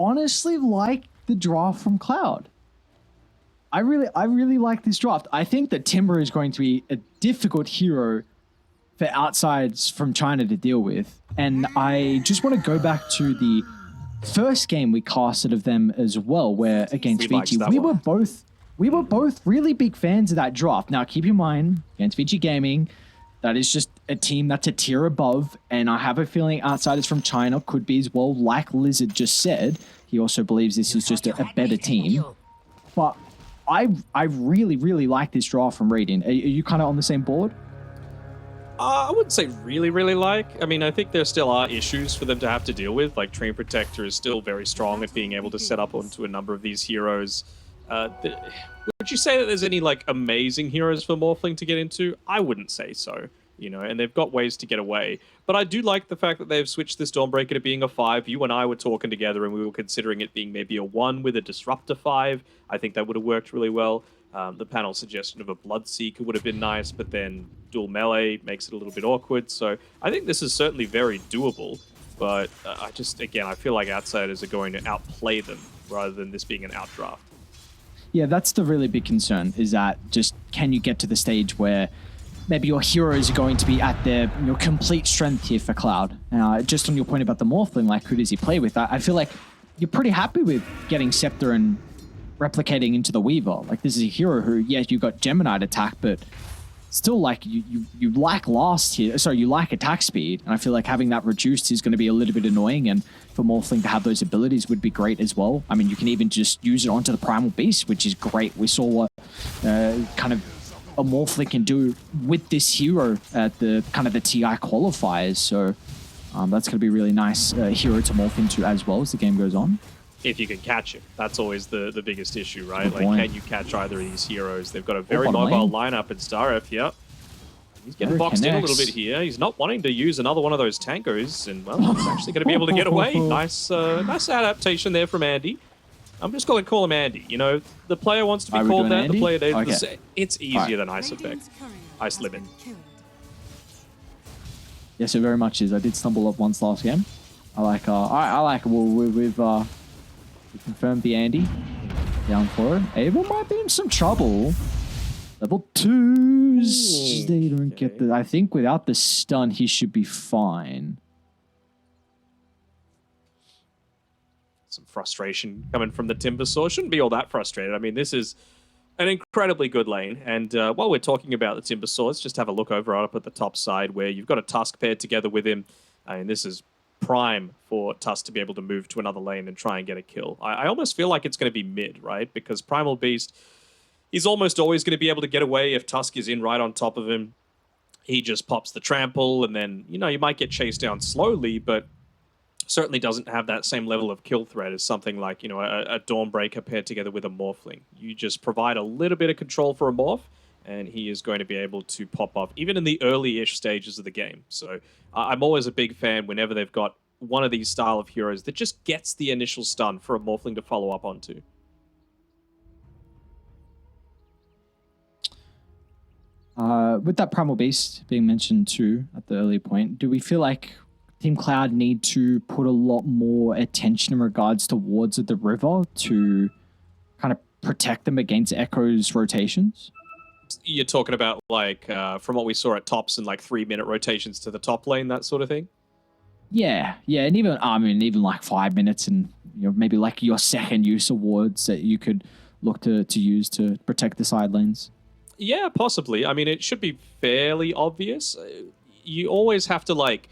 honestly like the draft from Cloud. I really like this draft. I think that Timber is going to be a difficult hero for outsides from China to deal with. And I just want to go back to the first game we casted of them as well, where against Fiji, we were both really big fans of that draft. Now, keep in mind, against Fiji Gaming, that is just a team that's a tier above, and I have a feeling outsiders from China could be as well. Like Lizard just said, he also believes this is just a better team. But I really like this draft from Radiant. Are you kind of on the same board? I wouldn't say really like. I mean, I think there still are issues for them to have to deal with. Like, Train Protector is still very strong at being able to set up onto a number of these heroes. Would you say that there's any, like, amazing heroes for Morphling to get into? I wouldn't say so, you know, and they've got ways to get away. But I do like the fact that they've switched this Dawnbreaker to being a 5. You and I were talking together and we were considering it being maybe a 1 with a Disruptor 5. I think that would have worked really well. The panel suggestion of a Bloodseeker would have been nice, but then dual melee makes it a little bit awkward. So I think this is certainly very doable, but I feel like outsiders are going to outplay them rather than this being an outdraft. Yeah, that's the really big concern, is that just can you get to the stage where maybe your heroes are going to be at their complete strength here for Cloud. Just on your point about the Morphling, like who does he play with? I feel like you're pretty happy with getting Scepter and replicating into the Weaver. Like, this is a hero who, yeah, you got Gemini attack, but still, like, you lack you lack attack speed, and I feel like having that reduced is going to be a little bit annoying, and for Morphling to have those abilities would be great as well. I mean, you can even just use it onto the Primal Beast, which is great. We saw what kind of a Morphling can do with this hero at the kind of the TI qualifiers, so that's going to be a really nice hero to morph into as well as the game goes on. If you can catch him. That's always the biggest issue, right? Like, can you catch either of these heroes? They've got a very mobile lineup in Starf, yep. He's getting boxed in a little bit here. He's not wanting to use another one of those tankers, and, well, he's actually going to be able to get away. Nice adaptation there from Andy. I'm just going to call him Andy. You know, the player wants to be called that. Andy? The player needs to. It's easier than Ice Effect. Ice Limit. Yes, it very much is. I did stumble up once last game. I like. Well, we've confirmed the Andy down for it. Abel might be in some trouble. Level 2s. They don't get the. I think without the stun, he should be fine. Some frustration coming from the Timber Source. Shouldn't be all that frustrated. I mean, this is an incredibly good lane. And while we're talking about the Timber Source, just have a look over up at the top side where you've got a Tusk paired together with him. And this is prime for Tusk to be able to move to another lane and try and get a kill. I almost feel like it's going to be mid, right? Because Primal Beast is almost always going to be able to get away if Tusk is in right on top of him. He just pops the trample, and then, you know, you might get chased down slowly, but certainly doesn't have that same level of kill threat as something like, you know, a Dawnbreaker paired together with a Morphling. You just provide a little bit of control for a Morph, and he is going to be able to pop off, even in the early-ish stages of the game. So I'm always a big fan whenever they've got one of these style of heroes that just gets the initial stun for a Morphling to follow up onto. With that Primal Beast being mentioned too at the earlier point, do we feel like Team Cloud need to put a lot more attention in regards towards the river to kind of protect them against Echo's rotations? You're talking about, like, from what we saw at tops and like 3-minute rotations to the top lane, that sort of thing? Yeah, and even like 5 minutes, and maybe like your second use awards that you could look to use to protect the side lanes. Yeah, possibly. I mean, it should be fairly obvious. You always have to, like,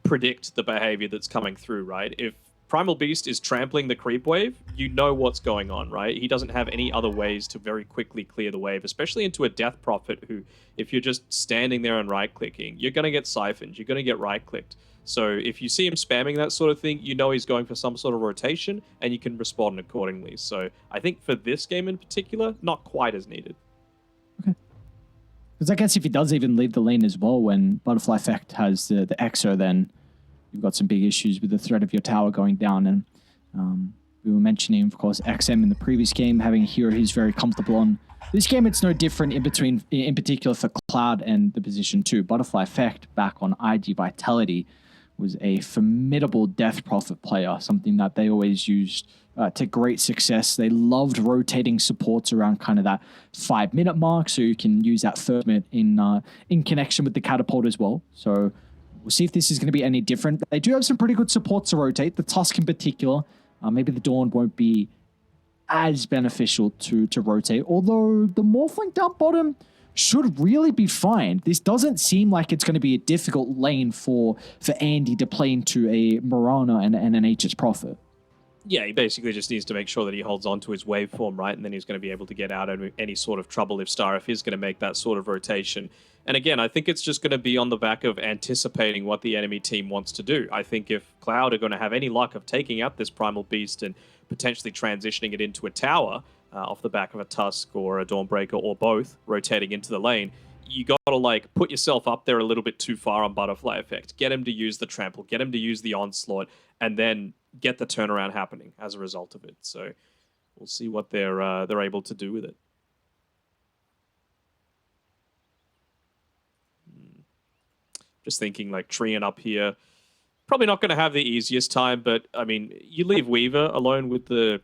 predict the behavior that's coming through, right? If Primal Beast is trampling the creep wave, you know what's going on, right? He doesn't have any other ways to very quickly clear the wave, especially into a Death Prophet who, if you're just standing there and right-clicking, you're going to get siphoned, you're going to get right-clicked. So if you see him spamming that sort of thing, you know he's going for some sort of rotation, and you can respond accordingly. So I think for this game in particular, not quite as needed. Okay. Because I guess if he does even leave the lane as well, when Butterfly Effect has the Exo, then you've got some big issues with the threat of your tower going down. And we were mentioning, of course, XM in the previous game, having a hero he's very comfortable on. This game, it's no different in particular for Cloud and the position 2. Butterfly Effect back on IG Vitality was a formidable Death Prophet player, something that they always used to great success. They loved rotating supports around kind of that 5-minute mark, so you can use that first minute in connection with the catapult as well. So we'll see if this is going to be any different. They do have some pretty good supports to rotate. The Tusk in particular, maybe the Dawn won't be as beneficial to rotate, although the Morphling down bottom should really be fine. This doesn't seem like it's going to be a difficult lane for Andy to play into a Mirana and an H's Prophet. Yeah, he basically just needs to make sure that he holds on to his waveform, right? And then he's going to be able to get out of any sort of trouble if Starif is going to make that sort of rotation. And again, I think it's just going to be on the back of anticipating what the enemy team wants to do. I think if Cloud are going to have any luck of taking out this Primal Beast and potentially transitioning it into a tower off the back of a Tusk or a Dawnbreaker or both, rotating into the lane, you got to like put yourself up there a little bit too far on Butterfly Effect. Get him to use the trample, get him to use the onslaught, and then get the turnaround happening as a result of it. So we'll see what they're able to do with it. Just thinking like Treant up here, probably not going to have the easiest time, but I mean, you leave Weaver alone with the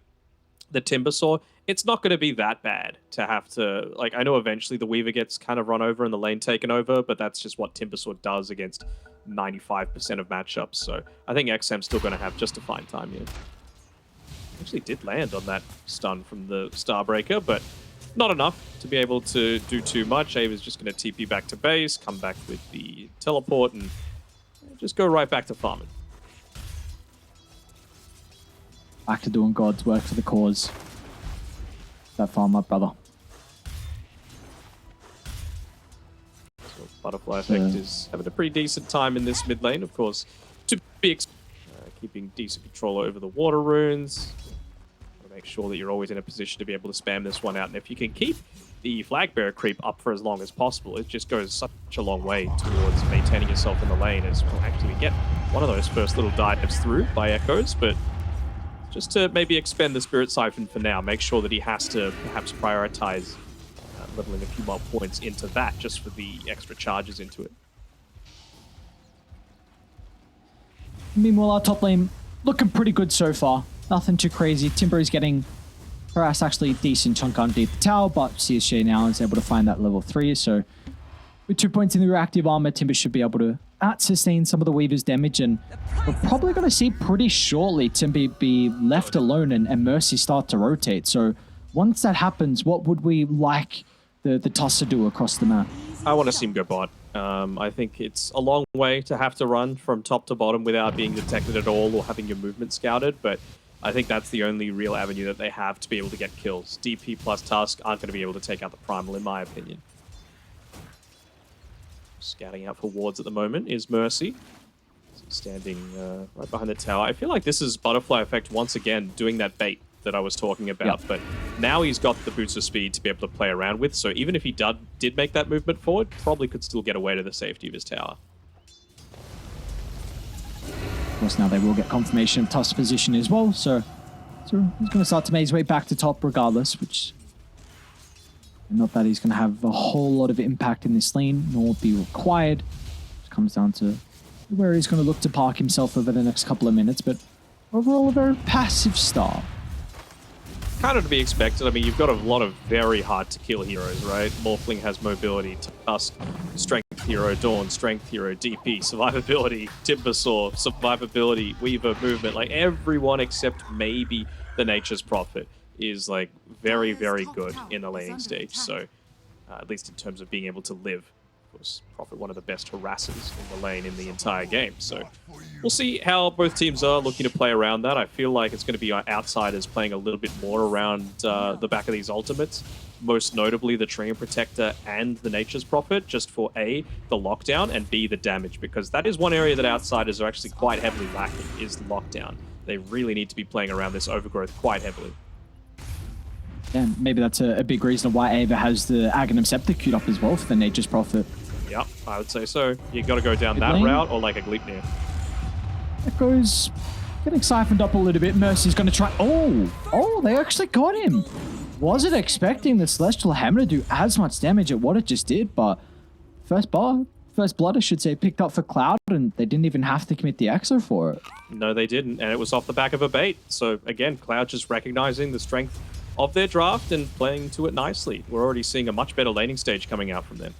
Timbersaw, it's not going to be that bad to have to, like, I know eventually the Weaver gets kind of run over and the lane taken over, but that's just what Timbersaw does against 95% of matchups. So I think XM's still going to have just a fine time here. Actually did land on that stun from the Starbreaker, but not enough to be able to do too much. Ava's just going to TP back to base, come back with the teleport, and just go right back to farming. Back to doing God's work for the cause. That farm up, brother. So Butterfly Effect is having a pretty decent time in this mid lane, of course, to be keeping decent control over the water runes. Make sure that you're always in a position to be able to spam this one out. And if you can keep the flag bearer creep up for as long as possible, it just goes such a long way towards maintaining yourself in the lane. As well, actually, we get one of those first little dives through by Echoes, but just to maybe expend the Spirit Siphon for now, make sure that he has to perhaps prioritize leveling a few more points into that just for the extra charges into it. Meanwhile, our top lane looking pretty good so far. Nothing too crazy. Timber is getting harassed actually a decent chunk underneath the tower, but CSJ now is able to find that level 3. So with 2 points in the reactive armor, Timber should be able to out-sustain some of the Weaver's damage, and we're probably going to see pretty shortly Timber be left alone and Mercy start to rotate. So once that happens, what would we like the Tusk to do across the map? I want to see him go bot. I think it's a long way to have to run from top to bottom without being detected at all or having your movement scouted, but I think that's the only real avenue that they have to be able to get kills. DP plus Tusk aren't going to be able to take out the Primal, in my opinion. Scouting out for wards at the moment is Mercy. Standing right behind the tower. I feel like this is Butterfly Effect once again doing that bait that I was talking about, yep. But now he's got the boots of speed to be able to play around with, so even if he did make that movement forward, probably could still get away to the safety of his tower. Of course, now they will get confirmation of Tusk's position as well, so he's going to start to make his way back to top regardless, which not that he's going to have a whole lot of impact in this lane, nor be required. It comes down to where he's going to look to park himself over the next couple of minutes, but overall a very passive start. Kind of to be expected. I mean, you've got a lot of very hard to kill heroes, right? Morphling has mobility, Tusk, strength hero, Dawn, strength hero, DP, survivability, Timbersaw, survivability, Weaver, movement. Like everyone except maybe the Nature's Prophet is like very, very good in the laning stage. So at least in terms of being able to live. Of course, Prophet, one of the best harassers in the lane in the entire game. So we'll see how both teams are looking to play around that. I feel like it's going to be outsiders playing a little bit more around the back of these ultimates. Most notably the Treant Protector and the Nature's Prophet, just for A, the lockdown, and B, the damage, because that is one area that outsiders are actually quite heavily lacking, is the lockdown. They really need to be playing around this overgrowth quite heavily. Yeah, maybe that's a big reason why Ava has the Aghanim Scepter queued up as well for the Nature's Prophet. Yep, I would say so. You got to go down Good that lane. route or like a Gleipnir. Echoes getting siphoned up a little bit. Mercy's going to try... Oh, they actually got him. Wasn't expecting the Celestial Hammer to do as much damage at what it just did, but first bar first blood, I should say, picked up for Cloud, and they didn't even have to commit the exo for it. No, they didn't, and it was off the back of a bait. So again, Cloud just recognizing the strength of their draft and playing to it nicely. We're already seeing a much better laning stage coming out from them.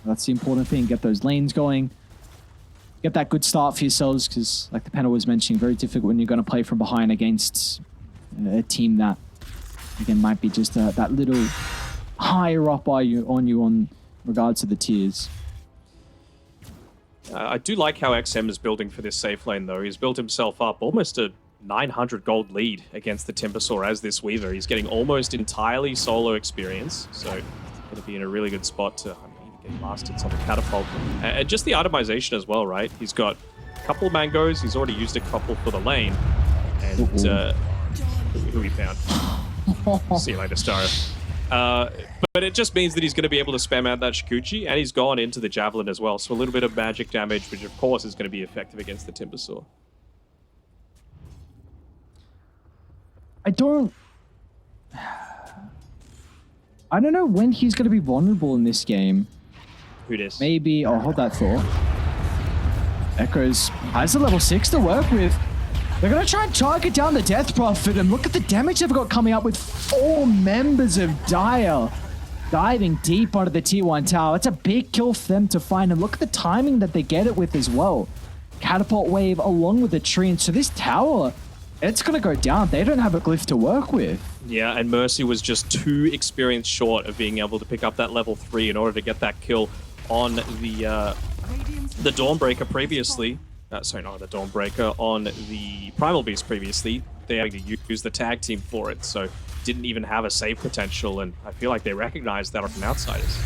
That's the important thing. Get those lanes going. Get that good start for yourselves, because like the panel was mentioning, very difficult when you're going to play from behind against a team that, again, might be just that little higher up on regards to the tiers. I do like how XM is building for this safe lane, though. He's built himself up almost a 900 gold lead against the Timbersaw as this Weaver. He's getting almost entirely solo experience, so going to be in a really good spot to get blasted on the catapult. And just the itemization as well, right? He's got a couple of mangoes. He's already used a couple for the lane. And who he found. See you later, Star. But it just means that he's going to be able to spam out that Shikuchi, and he's gone into the Javelin as well. So a little bit of magic damage, which of course is going to be effective against the Timbersaw. I don't know when he's going to be vulnerable in this game. Who dis? Maybe, I'll hold that thought. Echoes has a level 6 to work with. They're going to try and target down the Death Prophet, and look at the damage they've got coming up with 4 members of Dire diving deep onto the tier 1 tower. It's a big kill for them to find, and look at the timing that they get it with as well. Catapult wave along with the tree, and so this tower, it's going to go down. They don't have a glyph to work with. Yeah, and Mercy was just too experienced short of being able to pick up that level 3 in order to get that kill on the Dawnbreaker previously. Sorry, not the Dawnbreaker, on the Primal Beast previously. They had to use the tag team for it, so didn't even have a save potential, and I feel like they recognized that from outsiders.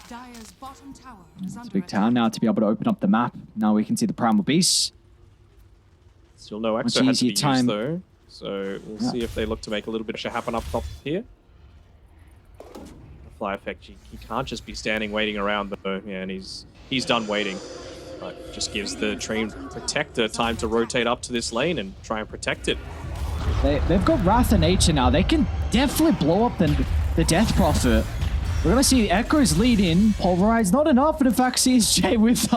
Dire's bottom tower is It's a big town now to be able to open up the map. Now we can see the Primal Beast. Still no exo has to be used though, so we'll see if they look to make a little bit of happen up top here. Fly effect, he can't just be standing waiting around though. Yeah, and he's done waiting. But just gives the Train Protector time to rotate up to this lane and try and protect it. They've got Wrath of Nature now. They can definitely blow up the Death Prophet. We're going to see Echoes lead in. Pulverize, not enough, but in fact CSJ with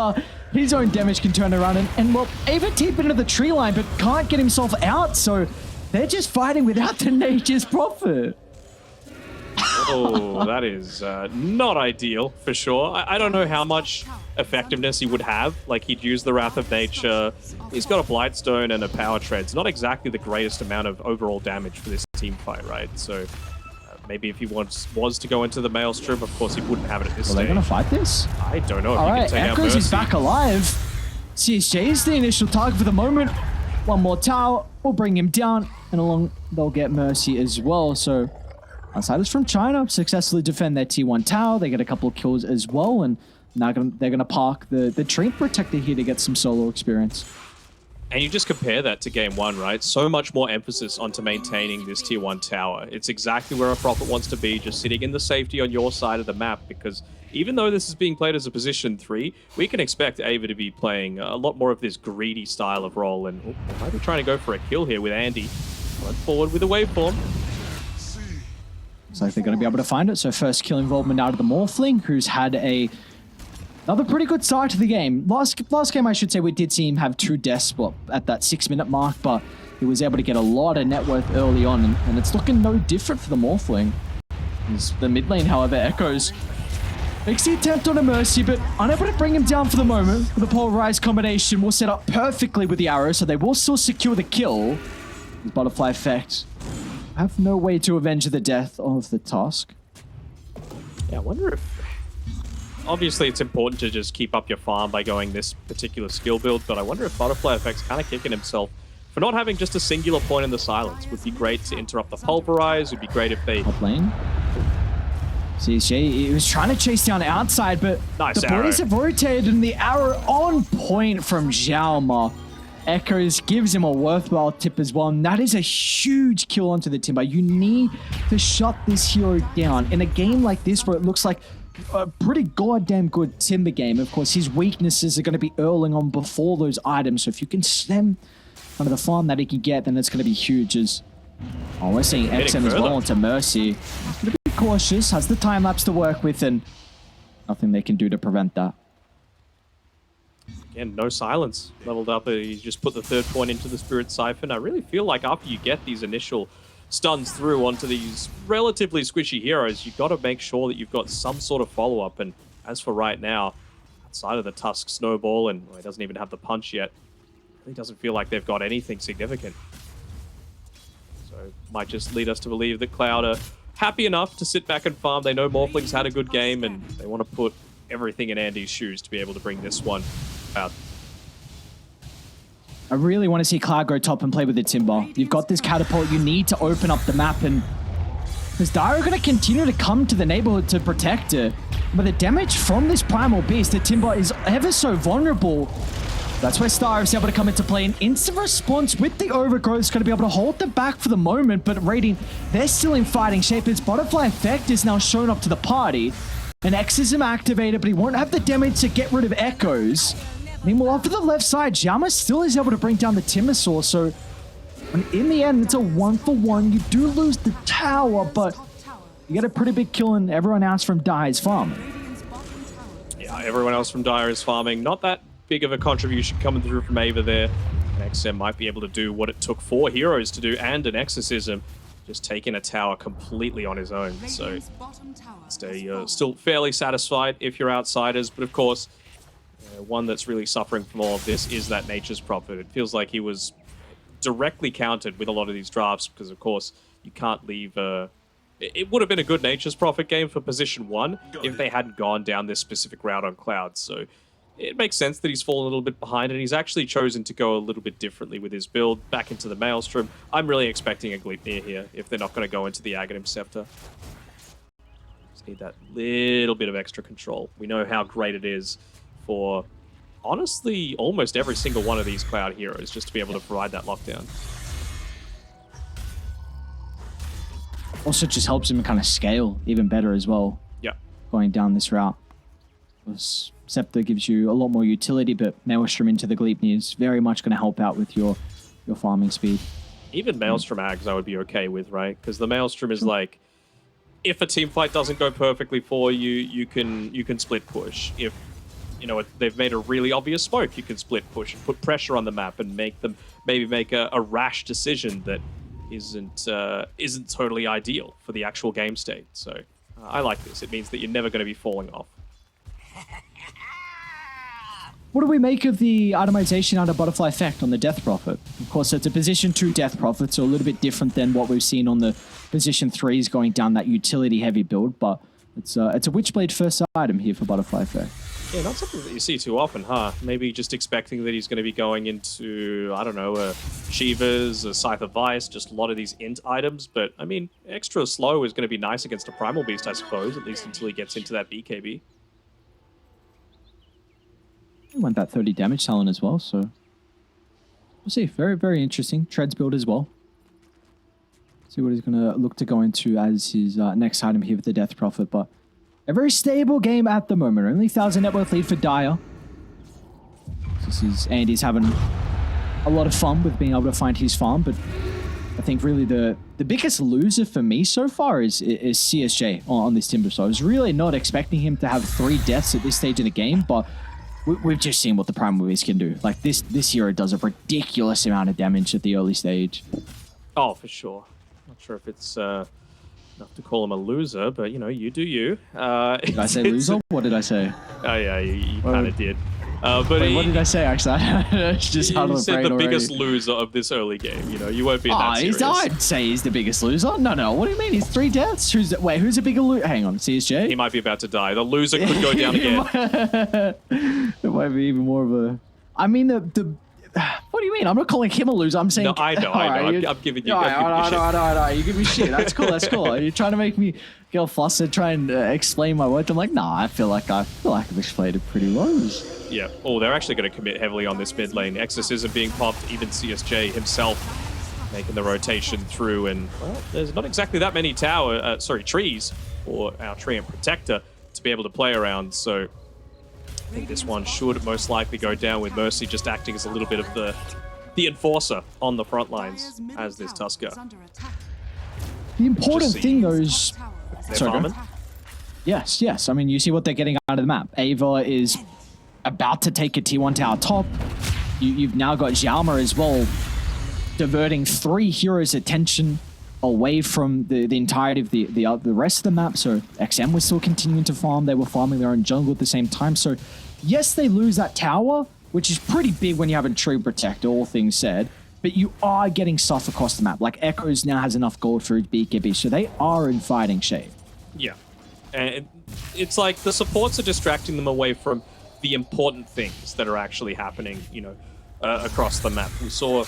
his own damage can turn around and well, even deep into the tree line, but can't get himself out, so they're just fighting without the Nature's Prophet. Oh, that is not ideal, for sure. I don't know how much effectiveness he would have. Like, he'd use the Wrath of Nature. He's got a Blightstone and a Power Tread. It's not exactly the greatest amount of overall damage for this team fight, right? So maybe if he was to go into the Maelstrom, of course he wouldn't have it at this stage. Are they going to fight this? I don't know if All he right, can take out Echoes Mercy. is back alive. CSJ is the initial target for the moment. One more tower will bring him down, and along they'll get Mercy as well. So outsiders from China successfully defend their T1 tower. They get a couple of kills as well, and now they're going to park the Train Protector here to get some solo experience. And you just compare that to game 1, right? So much more emphasis onto maintaining this tier 1 tower. It's exactly where a Prophet wants to be, just sitting in the safety on your side of the map, because even though this is being played as a position 3, we can expect Ava to be playing a lot more of this greedy style of role, and they might be trying to go for a kill here with Andy. Going forward with a waveform. Looks like they're going to be able to find it. So first kill involvement out of the Morphling, who's had another pretty good start to the game. Last game, I should say, we did see him have 2 deaths at that 6-minute mark, but he was able to get a lot of net worth early on, and it's looking no different for the Morphling. The mid lane, however, Echoes makes the attempt on a Mercy, but unable to bring him down for the moment. The Polarized combination will set up perfectly with the arrow, so they will still secure the kill. The Butterfly effect have no way to avenge the death of the Tusk. Yeah, I wonder if... Obviously, it's important to just keep up your farm by going this particular skill build, but I wonder if Butterfly Effect's kind of kicking himself for not having just a singular point in the silence. Would be great to interrupt the Pulverize. Would be great if they... Top lane. CSJ, he was trying to chase down outside, but nice the arrow. bodies have rotated, and the arrow on point from Xiaoma. Echoes gives him a worthwhile tip as well, and that is a huge kill onto the Timber. You need to shut this hero down. In a game like this, where it looks like a pretty goddamn good Timber game, of course, his weaknesses are going to be earling on before those items, so if you can stem kind of the farm that he can get, then it's going to be huge. As we're seeing XM as well onto Mercy. He's going to be cautious, has the time lapse to work with, and nothing they can do to prevent that. Again, no silence leveled up. You just put the third point into the Spirit Siphon. I really feel like after you get these initial stuns through onto these relatively squishy heroes, you've got to make sure that you've got some sort of follow-up. And as for right now, outside of the Tusk Snowball, and he doesn't even have the punch yet, it really doesn't feel like they've got anything significant. So might just lead us to believe that Cloud are happy enough to sit back and farm. They know Morphling's had a good game, and they want to put everything in Andy's shoes to be able to bring this one out. I really want to see Cloud go top and play with the Timber. You've got this catapult. You need to open up the map, and is Dire going to continue to come to the neighborhood to protect it? But the damage from this Primal Beast, the Timber is ever so vulnerable. That's where Star is able to come into play. An instant response with the Overgrowth is going to be able to hold them back for the moment, but Radiant, they're still in fighting shape. His Butterfly Effect is now shown up to the party. An Exorcism activated, but he won't have the damage to get rid of Echoes. Meanwhile, off to the left side, Yama still is able to bring down the Timbersaw, so in the end, it's a 1-for-1. You do lose the tower, but you get a pretty big kill, and everyone else from Dire is farming. Yeah, everyone else from Dire is farming. Not that big of a contribution coming through from Ava there. And XM might be able to do what it took 4 heroes to do, and an Exorcism, just taking a tower completely on his own. So stay still fairly satisfied if you're outsiders, but of course, one that's really suffering from all of this is that Nature's Prophet. It feels like he was directly countered with a lot of these drafts because, of course, you can't leave... It would have been a good Nature's Prophet game for position 1 if they hadn't gone down this specific route on Cloud. So it makes sense that he's fallen a little bit behind, and he's actually chosen to go a little bit differently with his build back into the Maelstrom. I'm really expecting a Gleipnir here if they're not going to go into the Aghanim Scepter. Just need that little bit of extra control. We know how great it is for, honestly, almost every single one of these Cloud heroes just to be able to provide that lockdown. Also just helps him kind of scale even better as well. Yeah. Going down this route. Scepter gives you a lot more utility, but Maelstrom into the Gleipnir is very much going to help out with your farming speed. Even Maelstrom Ags I would be okay with, right? Because the Maelstrom is like, if a team fight doesn't go perfectly for you, you can split push. If they've made a really obvious smoke, you can split push and put pressure on the map and make them maybe make a rash decision that isn't totally ideal for the actual game state. So I like this. It means that you're never going to be falling off. What do we make of the itemization under Butterfly Effect on the Death Prophet? Of course, it's a position 2 Death Prophet, so a little bit different than what we've seen on the position 3s going down that utility heavy build, but it's a Witchblade first item here for Butterfly Effect. Yeah, not something that you see too often, huh? Maybe just expecting that he's going to be going into, I don't know, Shivas, a Scythe of Vice, just a lot of these int items. But, I mean, extra slow is going to be nice against a Primal Beast, I suppose, at least until he gets into that BKB. He went that 30 damage talent as well, so we'll see. Very, very interesting. Treads build as well. See what he's going to look to go into as his next item here with the Death Prophet, but a very stable game at the moment. Only 1,000 net worth lead for Dire. This is Andy's having a lot of fun with being able to find his farm, but I think really the biggest loser for me so far is CSJ on this Timber. So I was really not expecting him to have 3 deaths at this stage of the game, but we've just seen what the Primal Beast can do. Like this hero does a ridiculous amount of damage at the early stage. Oh, for sure. Not sure if it's enough to call him a loser, but you do you. Did I say loser? What did I say? Oh yeah, you kind of did. But wait, what did I say actually? It's just you said the biggest loser of this early game. You won't be that serious. I'd say he's the biggest loser. No. What do you mean? He's 3 deaths? Who's a bigger loser? Hang on, CSJ? He might be about to die. The loser could go down again. It might be even more of a... I mean, the what do you mean? I'm not calling him a loser. I'm saying... No, I know. I'm giving you shit. You give me shit. That's cool. You're trying to make me get all flustered, try and explain my words. I'm like, nah, I feel like I've explained it pretty well. Yeah. Oh, they're actually going to commit heavily on this mid lane. Exorcism being popped, even CSJ himself making the rotation through, and well, there's not exactly that many trees for our Treant Protector to be able to play around, so I think this one should most likely go down with Mercy just acting as a little bit of the the enforcer on the front lines Dire's middle as this tower Tusker. is under attack. The important Just thing see- though Top is tower is They're Sorry, go. farming. yes, yes. I mean, you see what they're getting out of the map. Ava is about to take a T1 tower top. You've now got Xiaoma as well, diverting 3 heroes' attention away from the entirety of the rest of the map. So XM was still continuing to farm. They were farming their own jungle at the same time. So yes, they lose that tower, which is pretty big when you have a tree protector, all things said. But you are getting stuff across the map. Like Echoes now has enough gold for his BKB, so they are in fighting shape. Yeah. And it's like the supports are distracting them away from the important things that are actually happening, you know, across the map. We saw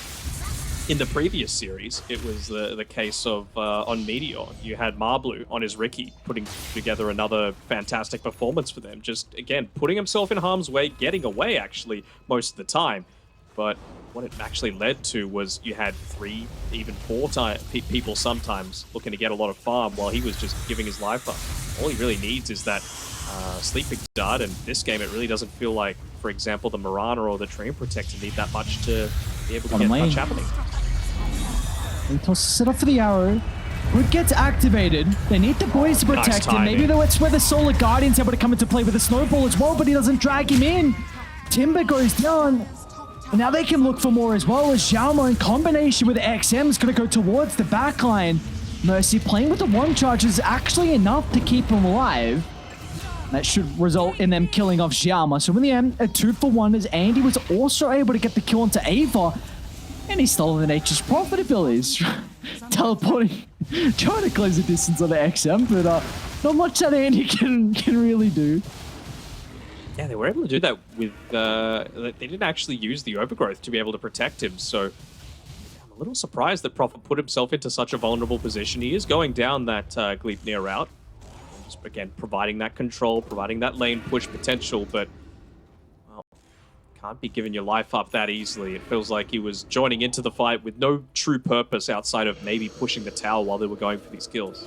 in the previous series, it was the case of on Meteor, you had Marblu on his Ricky putting together another fantastic performance for them. Just, again, putting himself in harm's way, getting away, actually, most of the time. But what it actually led to was you had 3, even 4 people sometimes looking to get a lot of farm while he was just giving his life up. All he really needs is that sleeping dart, and this game it really doesn't feel like, for example, the Mirana or the Dream Protector need that much to be able to get much happening. He tosses it up for the arrow. Hood gets activated. They need the boys to protect him. Maybe that's where the Solar Guardian's able to come into play with a snowball as well, but he doesn't drag him in. Timber goes down. And now they can look for more as well, as Xiaoma in combination with XM is going to go towards the backline. Mercy playing with the 1 charge is actually enough to keep him alive. That should result in them killing off Xiaoma. So in the end, a 2-for-1 as Andy was also able to get the kill onto Ava. And he's stolen the Nature's Prophet abilities. Teleporting, trying to close the distance on the XM, but not much that Andy can really do. Yeah, they were able to do that with... they didn't actually use the Overgrowth to be able to protect him, so... I'm a little surprised that Prophet put himself into such a vulnerable position. He is going down that Gleipnir route. Just, again, providing that control, providing that lane push potential, but... Well, can't be giving your life up that easily. It feels like he was joining into the fight with no true purpose outside of maybe pushing the tower while they were going for these kills.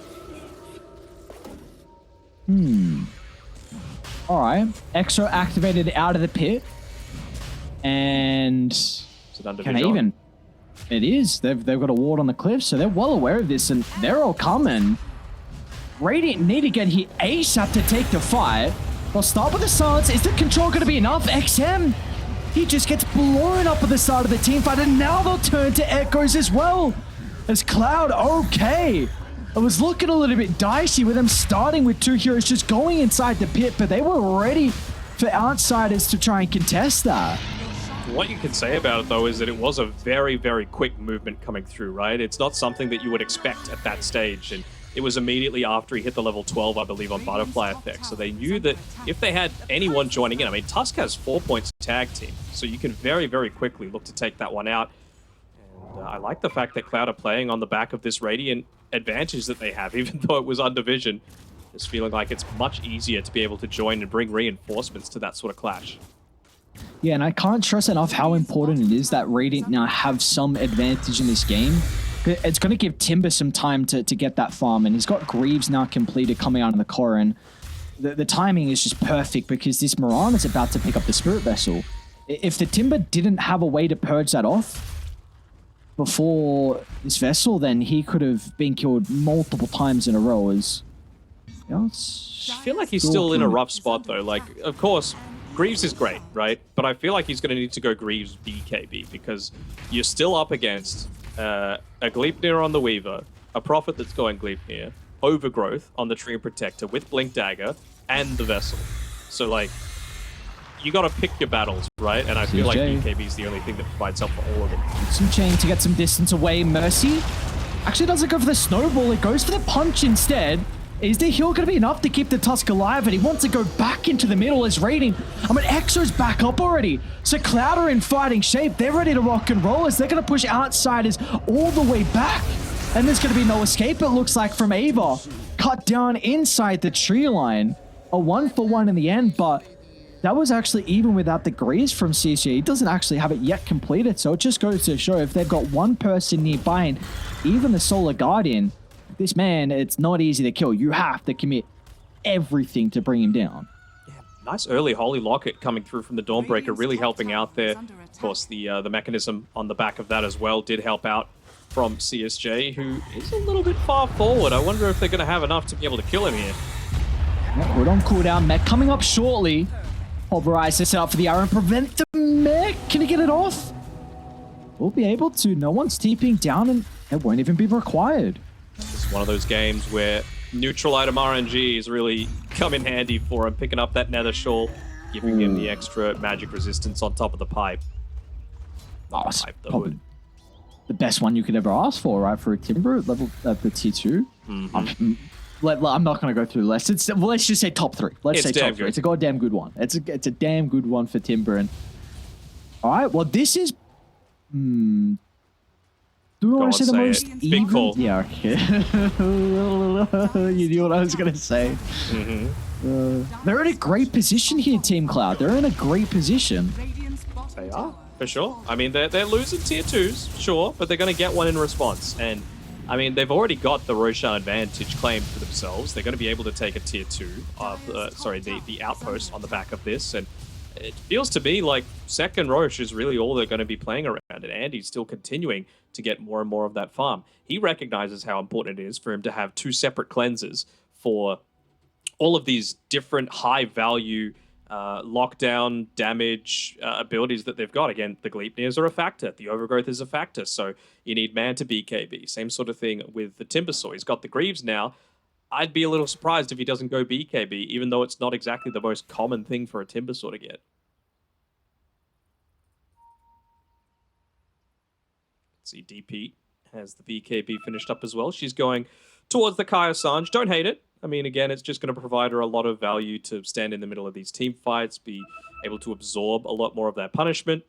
All right. Exo activated out of the pit. And Is it under can Vision? even... It is. They've got a ward on the cliff, so they're well aware of this, and they're all coming. Radiant need to get here ASAP to take the fight. They'll start with the silence. Is the control going to be enough? XM, he just gets blown up at the start of the team fight, and now they'll turn to Echoes as well. As Cloud, okay. It was looking a little bit dicey with them starting with 2 heroes just going inside the pit, but they were ready for outsiders to try and contest that. What you can say about it, though, is that it was a very, very quick movement coming through, right? It's not something that you would expect at that stage, and it was immediately after he hit the level 12, I believe, on Butterfly Effect. So they knew that if they had anyone joining in, I mean, Tusk has 4 points tag team, so you can very, very quickly look to take that one out. And I like the fact that Cloud are playing on the back of this Radiant advantage that they have, even though it was under Vision. Just feeling like it's much easier to be able to join and bring reinforcements to that sort of clash. Yeah, and I can't stress enough how important it is that Radiant now have some advantage in this game. It's going to give Timber some time to get that farm, and he's got Greaves now completed coming out of the core, and the timing is just perfect because this Moran is about to pick up the Spirit Vessel. If the Timber didn't have a way to purge that off before this Vessel, then he could have been killed multiple times in a row. I feel like he's still in a rough spot, though. Like, of course, Greaves is great, right? But I feel like he's going to need to go Greaves BKB because you're still up against a Gleipnir on the Weaver, a Prophet that's going Gleipnir, Overgrowth on the Tree Protector with Blink Dagger, and the Vessel. So, like, you got to pick your battles, right? And I feel like BKB is the only thing that provides help for all of them. Some chain to get some distance away. Mercy actually doesn't go for the snowball. It goes for the punch instead. Is the heal going to be enough to keep the Tusk alive? And he wants to go back into the middle as Raiding. I mean, Exo's back up already. So Cloud are in fighting shape. They're ready to rock and roll as they're going to push outsiders all the way back. And there's going to be no escape, it looks like, from Ava. Cut down inside the tree line. A 1-for-1 in the end, but that was actually even without the Grease from CCA. He doesn't actually have it yet completed, so it just goes to show if they've got one person nearby, and even the Solar Guardian, this man, it's not easy to kill. You have to commit everything to bring him down. Yeah, Nice early Holy Locket coming through from the Dawnbreaker, really helping out there. Of course, the mechanism on the back of that as well did help out from CSJ, who is a little bit far forward. I wonder if they're going to have enough to be able to kill him here. We're on cooldown. Mech coming up shortly. Pulverize this out for the arrow and prevent the mech. Can he get it off? We'll be able to. No one's TPing down and it won't even be required. This is one of those games where neutral item RNG is really come in handy for him, picking up that nether shawl, giving him the extra magic resistance on top of the pipe. Oh, probably the best one you could ever ask for, right? For a Timber at the tier 2. I'm not going to go through the list. Let's just say top 3. Let's say top 3. It's a goddamn good one. It's a damn good one for Timber. And all right, well, this is. Do we want to say the most even? Big call. Yeah, okay. You knew what I was going to say. They're in a great position here, Team Cloud. They're in a great position. They are, for sure. I mean, they're losing tier 2s, sure, but they're going to get one in response. And, I mean, they've already got the Roshan advantage claimed for themselves. They're going to be able to take a tier 2, the outpost on the back of this. And it feels to me like second Roche is really all they're going to be playing around. And Andy's still continuing to get more and more of that farm. He recognizes how important it is for him to have 2 separate cleansers for all of these different high-value lockdown damage abilities that they've got. Again, the Gleipnirs are a factor. The Overgrowth is a factor. So you need man to BKB. Same sort of thing with the Timbersaw. He's got the Greaves now. I'd be a little surprised if he doesn't go BKB, even though it's not exactly the most common thing for a Timbersaw to get. Let's see, DP has the BKB finished up as well. She's going towards the Kaya Sanj. Don't hate it. I mean, again, it's just going to provide her a lot of value to stand in the middle of these team fights, be able to absorb a lot more of that punishment,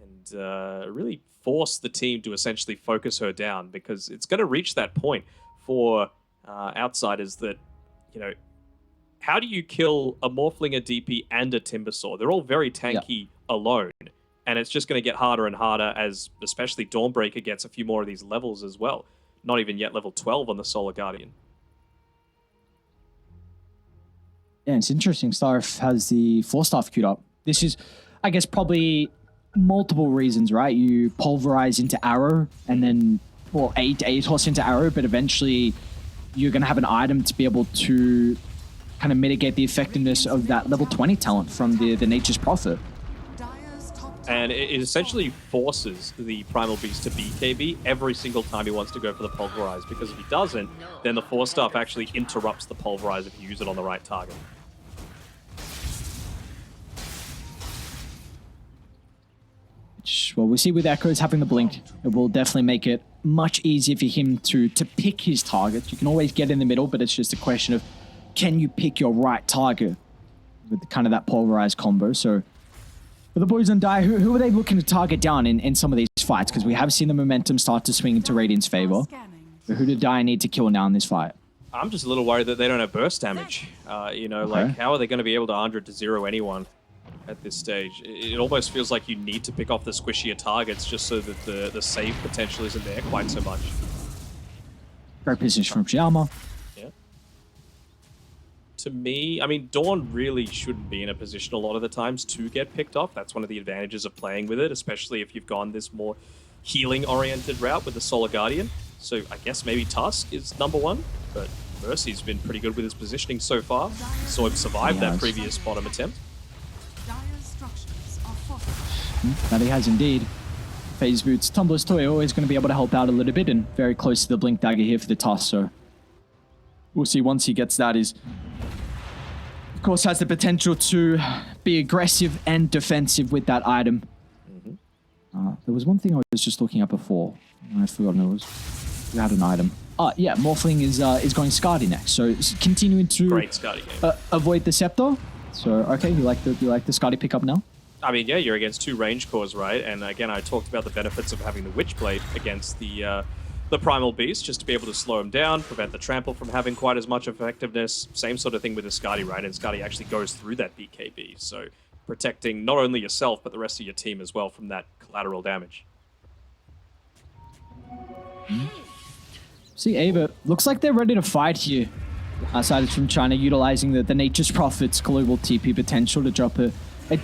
and really force the team to essentially focus her down, because it's going to reach that point for outsiders that, you know, how do you kill a Morphling, a DP, and a Timbersaw? They're all very tanky alone, and it's just going to get harder and harder as especially Dawnbreaker gets a few more of these levels as well. Not even yet level 12 on the Solar Guardian. Yeah, it's interesting. Starf has the 4-staff queued up. This is, I guess, probably multiple reasons, right? You pulverize into arrow, and then, well, toss into arrow, but eventually you're going to have an item to be able to kind of mitigate the effectiveness of that level 20 talent from the Nature's Prophet. And it essentially forces the Primal Beast to BKB every single time he wants to go for the Pulverize, because if he doesn't, then the 4-staff actually interrupts the Pulverize if you use it on the right target. Well, we see with Echoes having the blink, it will definitely make it much easier for him to pick his targets. You can always get in the middle, but it's just a question of, can you pick your right target with kind of that pulverized combo? So for the boys on Die, who are they looking to target down in some of these fights? Because we have seen the momentum start to swing into Radiant's favor. But who do Die need to kill now in this fight? I'm just a little worried that they don't have burst damage. Like, how are they going to be able to 100 to 0 anyone at this stage? It almost feels like you need to pick off the squishier targets just so that the save potential isn't there quite so much. Great position from Xiaoma. Yeah. To me, I mean, Dawn really shouldn't be in a position a lot of the times to get picked off. That's one of the advantages of playing with it, especially if you've gone this more healing-oriented route with the Solar Guardian. So I guess maybe Tusk is number 1, but Mercy's been pretty good with his positioning so far. Saw him survive that previous bottom attempt. That he has indeed. Phase Boots, Tumbler's Toy always going to be able to help out a little bit, and very close to the Blink Dagger here for the Tusk, so we'll see once he gets that. Is, of course, has the potential to be aggressive and defensive with that item. There was one thing I was just looking at before, and I've forgotten it was. We had an item. Yeah, Morphling is going Skadi next, so continuing to great Skadi game. Avoid the Scepter. So okay, you like the Skadi pickup now? I mean, yeah, you're against 2 range cores, right? And again, I talked about the benefits of having the Witchblade against the Primal Beast, just to be able to slow him down, prevent the Trample from having quite as much effectiveness. Same sort of thing with the Skadi, right? And Skadi actually goes through that BKB, so protecting not only yourself, but the rest of your team as well from that collateral damage. See, Ava, looks like they're ready to fight here. Aside from China utilizing the Nature's Prophets global TP potential to drop a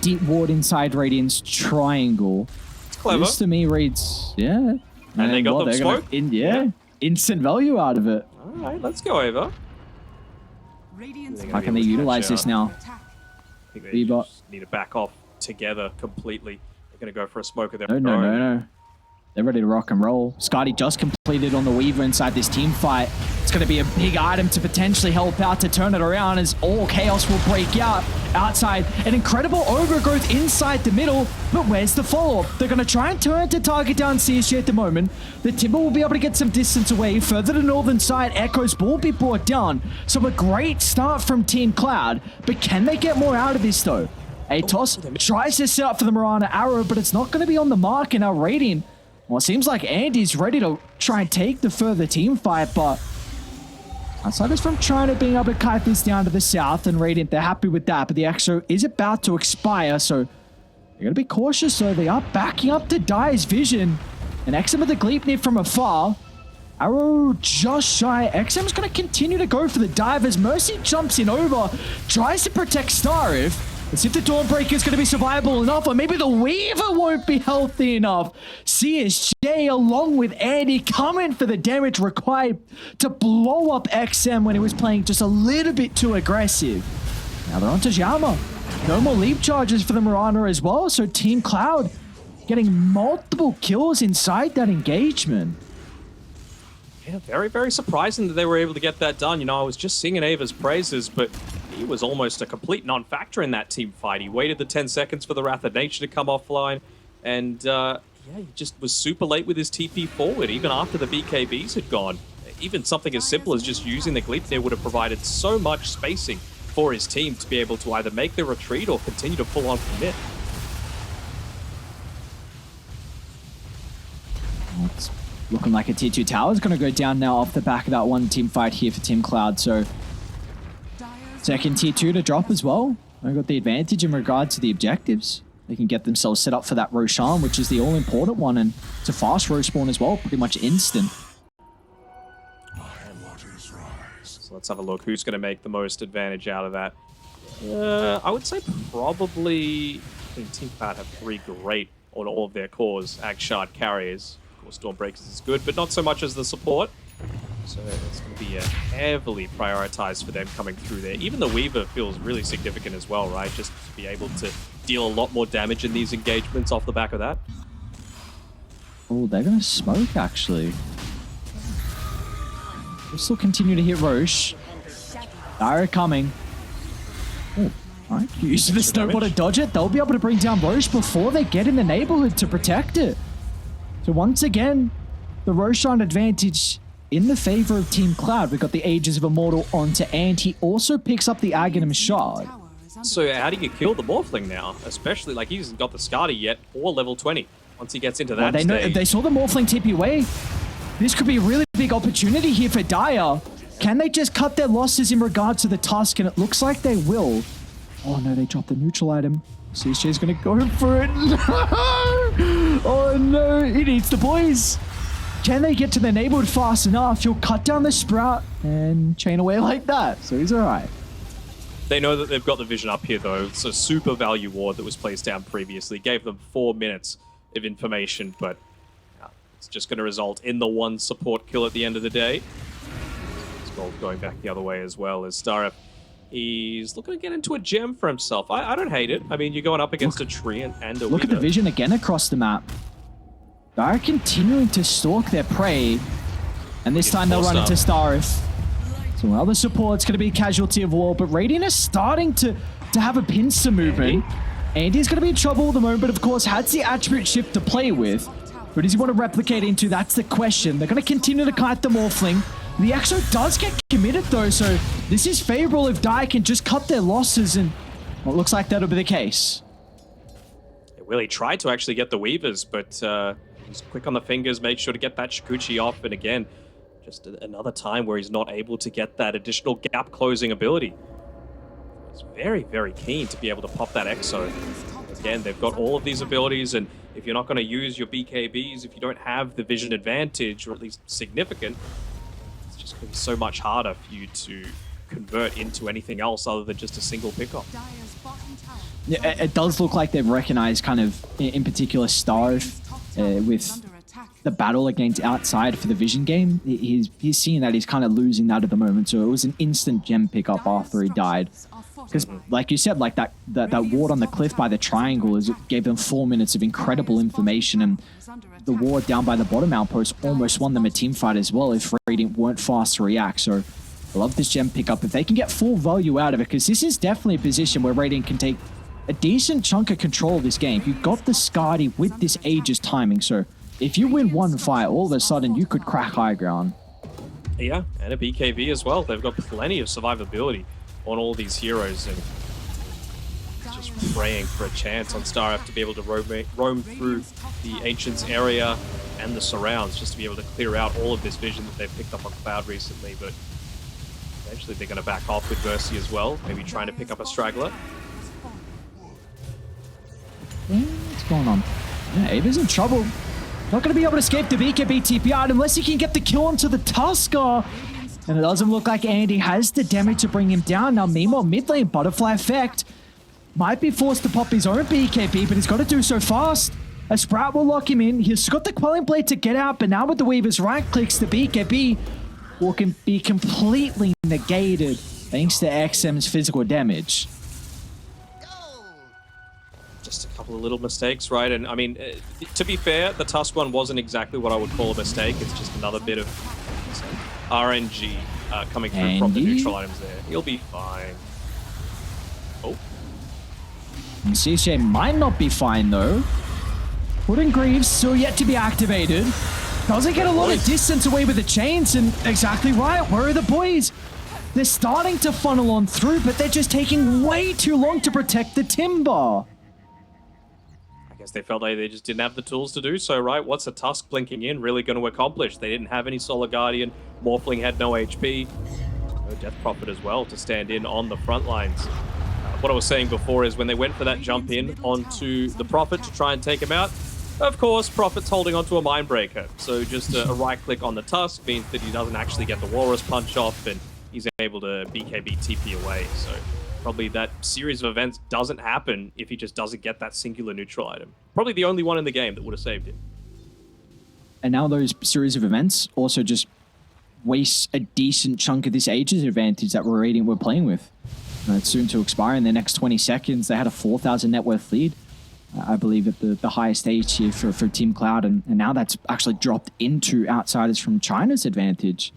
deep ward inside Radiant's triangle. It's clever. This to me reads, yeah. And they got them smoke? Instant value out of it. All right, let's go over. How can they utilize this now? I think they Bebop. just need to back off together completely. They're going to go for a smoke of their No, own. no, no, no. They're ready to rock and roll. Scotty just completed on the Weaver inside this team fight. It's going to be a big item to potentially help out to turn it around as all chaos will break out outside. An incredible overgrowth inside the middle, but where's the follow-up? They're going to try and turn to target down CSG at the moment. The Timber will be able to get some distance away. Further to northern side, Echoes will be brought down. So a great start from Team Cloud, but can they get more out of this though? Atos tries to set up for the Mirana arrow, but it's not going to be on the mark, and now Radiant, well, it seems like Andy's ready to try and take the further team fight, but Outsiders from China being able to kite this down to the south, and Radiant, they're happy with that, but the Exo is about to expire, so they're going to be cautious, so they are backing up to Dire's vision. And XM with the Gleipnir from afar. Arrow just shy. XM's going to continue to go for the dive as Mercy jumps in over, tries to protect Starif. Let's see if the Dawnbreaker is going to be survivable enough, or maybe the Weaver won't be healthy enough. CSJ along with Andy coming for the damage required to blow up XM when he was playing just a little bit too aggressive. Now they're on to Jama. No more leap charges for the Mirana as well, so Team Cloud getting multiple kills inside that engagement. Yeah, very, very surprising that they were able to get that done. You know, I was just singing Ava's praises, but he was almost a complete non-factor in that team fight. He waited the 10 seconds for the Wrath of Nature to come offline, and yeah, he just was super late with his TP forward, even after the BKBs had gone. Even something as simple as just using the Gleipnir would have provided so much spacing for his team to be able to either make the retreat or continue to full-on commit. It's looking like a tier 2 tower is going to go down now off the back of that one team fight here for Team Cloud. So second tier 2 to drop as well. They got the advantage in regards to the objectives. They can get themselves set up for that Roshan, which is the all-important one, and it's a fast respawn as well, pretty much instant. So let's have a look. Who's going to make the most advantage out of that? I would say probably Team Cloud have 3 great on all of their cores. Agshard carriers. Stormbreakers is good, but not so much as the support. So it's going to be heavily prioritized for them coming through there. Even the Weaver feels really significant as well, right? Just to be able to deal a lot more damage in these engagements off the back of that. Oh, they're going to smoke, actually. We'll still continue to hit Roche. Dire coming. Oh, all right. Using the snowball to dodge it. They'll be able to bring down Roche before they get in the neighborhood to protect it. So once again, the Roshan advantage in the favor of Team Cloud. We've got the Ages of Immortal onto Ant. He also picks up the Aghanim Shard. So how do you kill the Morphling now? Especially, like, he hasn't got the Skadi yet, or level 20. Once he gets into that stage. They saw the Morphling TP away. This could be a really big opportunity here for Dire. Can they just cut their losses in regards to the Tusk? And it looks like they will. Oh no, they dropped the neutral item. CSJ's gonna go for it. No! Oh no, he needs the boys. Can they get to the neighborhood fast enough? He'll cut down the Sprout and chain away like that. So he's all right. They know that they've got the vision up here, though. It's a super value ward that was placed down previously. Gave them 4 minutes of information, but it's just going to result in the 1 support kill at the end of the day. Gold going back the other way as well as Starif. He's looking to get into a gem for himself. I don't hate it. I mean, you're going up against a tree and a Look at the vision again across the map. They're continuing to stalk their prey. And this time they'll run into Starif. So while the support's going to be a casualty of war, but Radiant is starting to have a pincer movement. Andy's going to be in trouble at the moment, but of course has the attribute shift to play with. Who does he want to replicate into? That's the question. They're going to continue to kite the Morphling. The Exo does get committed though, so this is favorable if Dire can just cut their losses, and well, it looks like that'll be the case. Willie tried to actually get the Weavers, but he's quick on the fingers, made sure to get that Shikuchi off, and again, just another time where he's not able to get that additional gap closing ability. He's very, very keen to be able to pop that Exo. Again, they've got all of these abilities, and if you're not going to use your BKBs, if you don't have the vision advantage, or at least significant, it's just going to be so much harder for you to convert into anything else other than just a single pickup. Dire's bottom tower Yeah, it does look like they've recognized kind of, in particular, Starve with under attack. the battle against Outside for the Vision game. He's seeing that he's kind of losing that at the moment. So it was an instant gem pickup after he died. Because, like you said, like that ward on the cliff by the triangle is it gave them 4 minutes of incredible information, and the ward down by the bottom outpost almost won them a team fight as well if Radiant weren't fast to react. So I love this gem pickup if they can get full value out of it, because this is definitely a position where Radiant can take a decent chunk of control of this game. You've got the Skadi with this Aegis timing, so if you win one fight, all of a sudden you could crack high ground. Yeah, and a BKB as well. They've got plenty of survivability on all these heroes, and just praying for a chance on Starf to be able to roam through the Ancients area and the surrounds, just to be able to clear out all of this vision that they've picked up on Cloud recently. But eventually they're going to back off with Mercy as well, maybe trying to pick up a straggler. What's going on? Yeah, Ava's in trouble. Not going to be able to escape the BKB TP out unless he can get the kill onto the Tusker. And it doesn't look like Andy has the damage to bring him down. Now, meanwhile, mid lane, Butterfly Effect might be forced to pop his own BKB, but he's got to do so fast. A Sprout will lock him in. He's got the Quelling Blade to get out, but now with the Weaver's right clicks, the BKB will be completely negated thanks to XM's physical damage. Just a couple of little mistakes, right? And I mean, to be fair, the Tusk one wasn't exactly what I would call a mistake. It's just another bit of RNG coming through from the neutral items there. He'll be fine. Oh. And CJ might not be fine, though. Wooden Greaves still yet to be activated. Doesn't get a lot of distance away with the chains, and exactly right. Where are the boys? They're starting to funnel on through, but they're just taking way too long to protect the timber. I guess they felt like they just didn't have the tools to do so, right? What's a Tusk blinking in really going to accomplish? They didn't have any Solar Guardian. Morphling had no HP. No Death Prophet as well to stand in on the front lines. What I was saying before is when they went for that jump in onto the Prophet to try and take him out, of course, Prophet's holding onto a Mindbreaker. So just a right click on the Tusk means that he doesn't actually get the Walrus punch off, and he's able to BKB TP away. So probably that series of events doesn't happen if he just doesn't get that singular neutral item. Probably the only one in the game that would have saved him. And now those series of events also just waste a decent chunk of this Aegis advantage that we're playing with. It's soon to expire in the next 20 seconds. They had a 4,000 net worth lead, I believe, at the highest stage here for Team Cloud, and now that's actually dropped into Outsiders from China's advantage.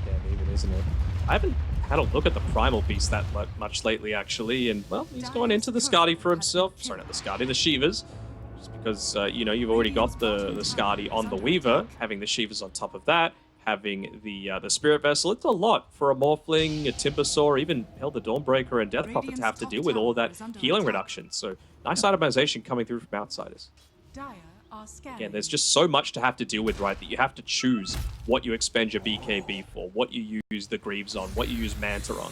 Damn even, isn't it? I haven't had a look at the Primal Beast that much lately, actually, and, well, he's going into the Skadi for himself. Sorry, not the Skadi, the Shivas. Just because, you know, you've already got the Skadi on the Weaver, having the Shivas on top of that, having the Spirit Vessel. It's a lot for a Morphling, a Timbersaw, even hell, the Dawnbreaker and Death Prophet to have to deal with all that healing reduction. So nice itemization coming through from Outsiders. Again, there's just so much to have to deal with, right, that you have to choose what you expend your BKB for, what you use the Greaves on, what you use Manta on.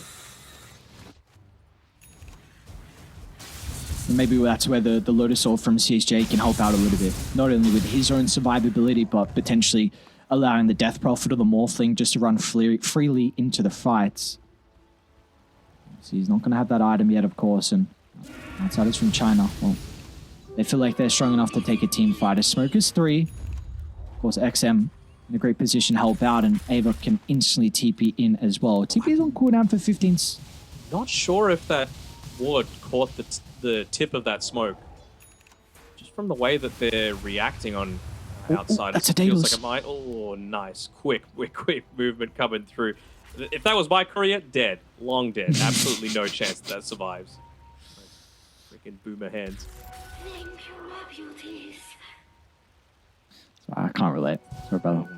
Maybe that's where the Lotus Orb from CSJ can help out a little bit. Not only with his own survivability, but potentially allowing the Death Prophet or the Morphling just to run freely into the fights. So he's not going to have that item yet, of course, and Outsiders from China, well, they feel like they're strong enough to take a team fight. As Smoker's 3, of course, XM in a great position to help out, and Ava can instantly TP in as well. TP is on cooldown for 15. Not sure if that ward caught the tip of that smoke. Just from the way that they're reacting on Outsiders, that's a it feels Daedalus. like it might... Oh, nice. Quick movement coming through. If that was my career, dead. Long dead. Absolutely no chance that survives. Freaking boomer hands. Thank you, my beauties. I can't relate. Sorry, brother.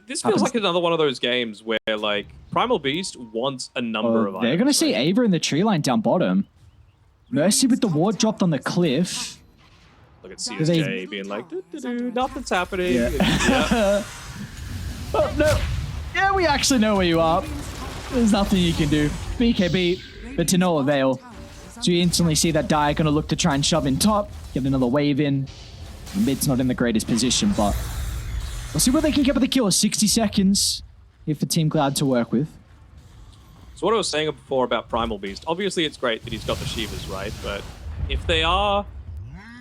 This feels like another one of those games where, like, Primal Beast wants a number of items. They're going to see Ava in the tree line down bottom. Mercy with the ward dropped on the cliff. Look at CSJ being like, nothing's happening. Yeah. Yeah. Oh, no. Yeah, we actually know where you are. There's nothing you can do. BKB, but to no avail. So you instantly see that Dire going to look to try and shove in top, get another wave in. Mid's not in the greatest position, but we'll see what they can get with the kill. 60 seconds. here for Team Cloud to work with. So what I was saying before about Primal Beast, obviously it's great that he's got the Shivas, right? But if they are...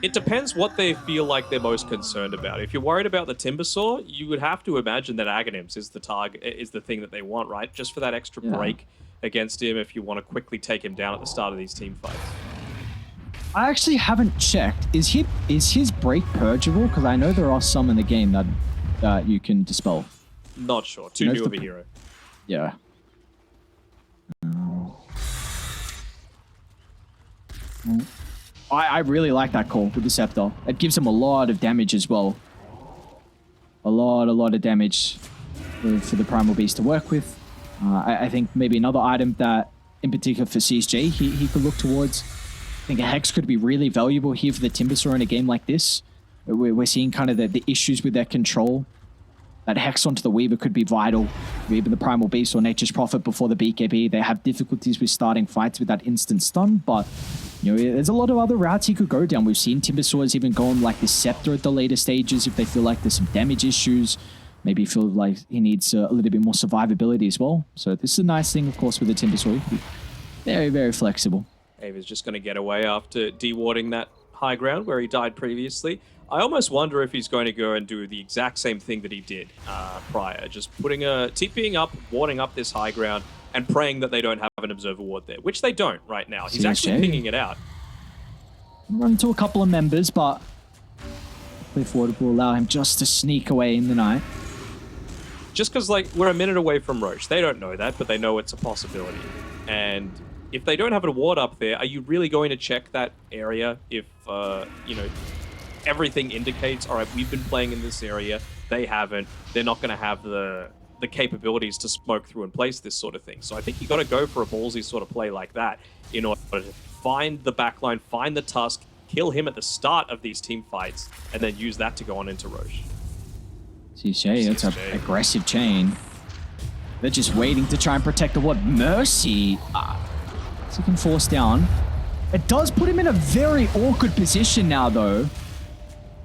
It depends what they feel like they're most concerned about. If you're worried about the Timbersaw, you would have to imagine that Aghanims is the target, is the thing that they want, right? Just for that extra break against him if you want to quickly take him down at the start of these team fights. I actually haven't checked. Is his break purgeable? Because I know there are some in the game that you can dispel. Not sure. Too new of a hero. Yeah. I really like that call with the Scepter. It gives him a lot of damage as well. A lot of damage for the Primal Beast to work with. I think maybe another item that, in particular for CSG, he could look towards. I think a Hex could be really valuable here for the Timbersaw in a game like this. We're seeing kind of the issues with their control. That Hex onto the Weaver could be vital. Even the Primal Beast or Nature's Prophet before the BKB, they have difficulties with starting fights with that instant stun, but you know, there's a lot of other routes he could go down. We've seen Timbersaws even go on like the Scepter at the later stages if they feel like there's some damage issues. Maybe feel like he needs a little bit more survivability as well. So this is a nice thing, of course, with the Timbersaw. Very, very flexible. Ava's just going to get away after dewarding that high ground where he died previously. I almost wonder if he's going to go and do the exact same thing that he did prior. Just putting TPing up, warding up this high ground, and praying that they don't have an observer ward there, which they don't right now. He's actually pinging it out. Run into a couple of members, but Cliff Ward will allow him just to sneak away in the night. Just because, like, we're a minute away from Roche. They don't know that, but they know it's a possibility. And if they don't have a ward up there, are you really going to check that area if, you know, everything indicates, all right, we've been playing in this area, they haven't, they're not going to have the capabilities to smoke through and place this sort of thing. So I think you got to go for a ballsy sort of play like that in order to find the backline, find the Tusk, kill him at the start of these team fights, and then use that to go on into Roche. CJ, that's an aggressive chain. They're just waiting to try and protect the ward. Mercy! So he can force down. It does put him in a very awkward position now, though.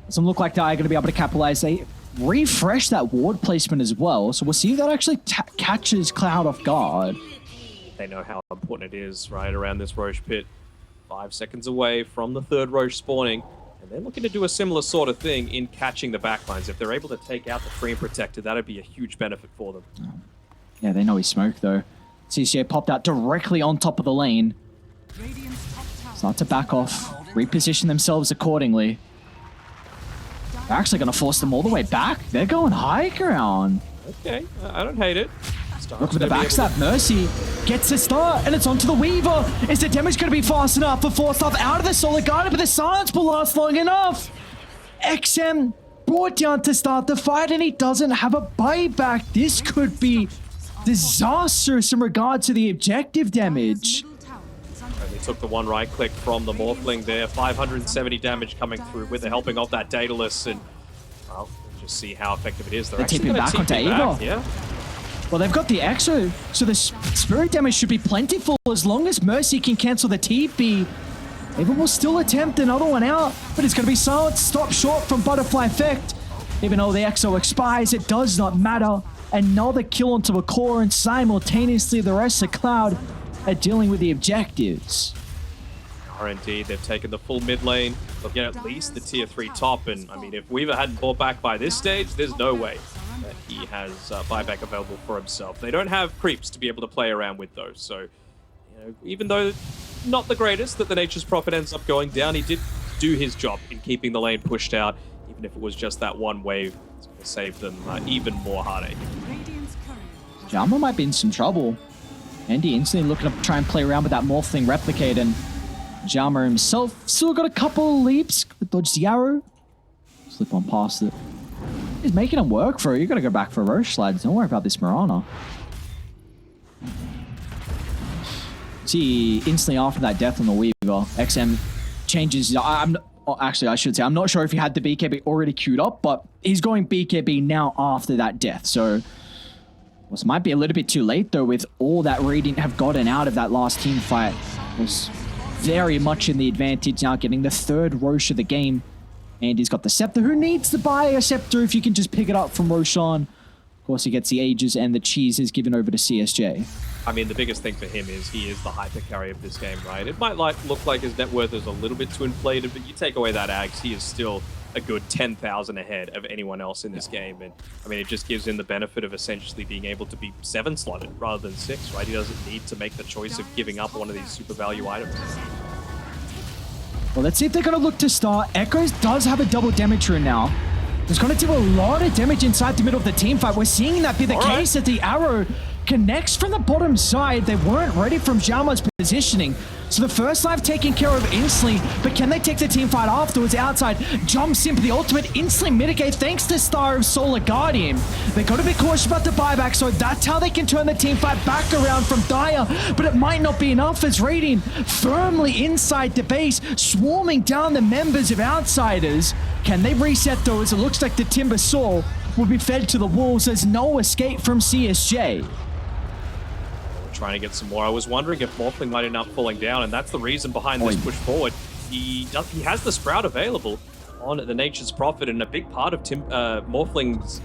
Doesn't look like they're going to be able to capitalize. They refresh that ward placement as well. So we'll see if that actually catches Cloud off guard. They know how important it is right around this Roche pit. 5 seconds away from the third Roche spawning. And they're looking to do a similar sort of thing in catching the backlines. If they're able to take out the Treant Protector, that'd be a huge benefit for them. Yeah, they know he's smoked, though. CCA popped out directly on top of the lane. Start to back off. Reposition themselves accordingly. They're actually going to force them all the way back. They're going high ground. Okay, I don't hate it. Look for the backstab. Mercy gets the start, and it's onto the Weaver. Is the damage going to be fast enough for Force-Off out of the Solid Guardian, but the silence will last long enough. XM brought down to start the fight, and he doesn't have a buyback. This could be disastrous in regard to the objective damage. They took the one right click from the Morphling there. 570 damage coming through with the helping of that Daedalus, and well, we'll just see how effective it is. They're tipping back onto Eva. Yeah. Well, they've got the Exo, so the spirit damage should be plentiful as long as Mercy can cancel the TP. Eva will still attempt another one out, but it's going to be silenced, stop short from Butterfly Effect. Even though the Exo expires, it does not matter. Another kill onto a core, and simultaneously the rest of Cloud are dealing with the objectives. Indeed, they've taken the full mid lane. They'll get at least the tier 3 top, and I mean, if Weaver hadn't bought back by this stage, there's no way that he has buyback available for himself. They don't have creeps to be able to play around with those, so you know, even though not the greatest that the Nature's Prophet ends up going down, he did do his job in keeping the lane pushed out, even if it was just that one wave. It's going to save them even more heartache. Jama might be in some trouble. Andy instantly looking to try and play around with that Morphling Replicate, and Jama himself still got a couple of leaps. Dodge the arrow. Slip on past it. He's making him work for it. You got to go back for Roche, lads. Don't worry about this Mirana. See, instantly after that death on the Weaver, XM changes. Actually, I should say, I'm not sure if he had the BKB already queued up, but he's going BKB now after that death. So, this might be a little bit too late, though, with all that Radiant have gotten out of that last team fight. Was very much in the advantage now, getting the third Roche of the game. And he's got the Scepter. Who needs to buy a Scepter if you can just pick it up from Roshan? Of course, he gets the Aegis and the cheeses given over to CSJ. I mean, the biggest thing for him is he is the hyper carry of this game, right? It might look like his net worth is a little bit too inflated, but you take away that Axe, he is still a good 10,000 ahead of anyone else in this game. And I mean, it just gives him the benefit of essentially being able to be 7 slotted rather than 6, right? He doesn't need to make the choice of giving up one of these super value items. Well, let's see if they're going to look to start. Echoes does have a double damage rune now. It's going to do a lot of damage inside the middle of the team fight. We're seeing that be the case that the arrow connects from the bottom side. They weren't ready from Xiaoma's positioning. So the first life taken care of instantly, but can they take the team fight afterwards? Outside, jumps in for the ultimate, instantly mitigate thanks to Star of Solar Guardian. They got to be cautious about the buyback, so that's how they can turn the team fight back around from Dire, but it might not be enough as Radiant firmly inside the base, swarming down the members of Outsiders. Can they reset though, as it looks like the Timber Saw will be fed to the wolves. There's no escape from CSJ. Trying to get some more. I was wondering if Morphling might end up falling down, and that's the reason behind this push forward. He has the Sprout available on the Nature's Prophet, and a big part of Morphling's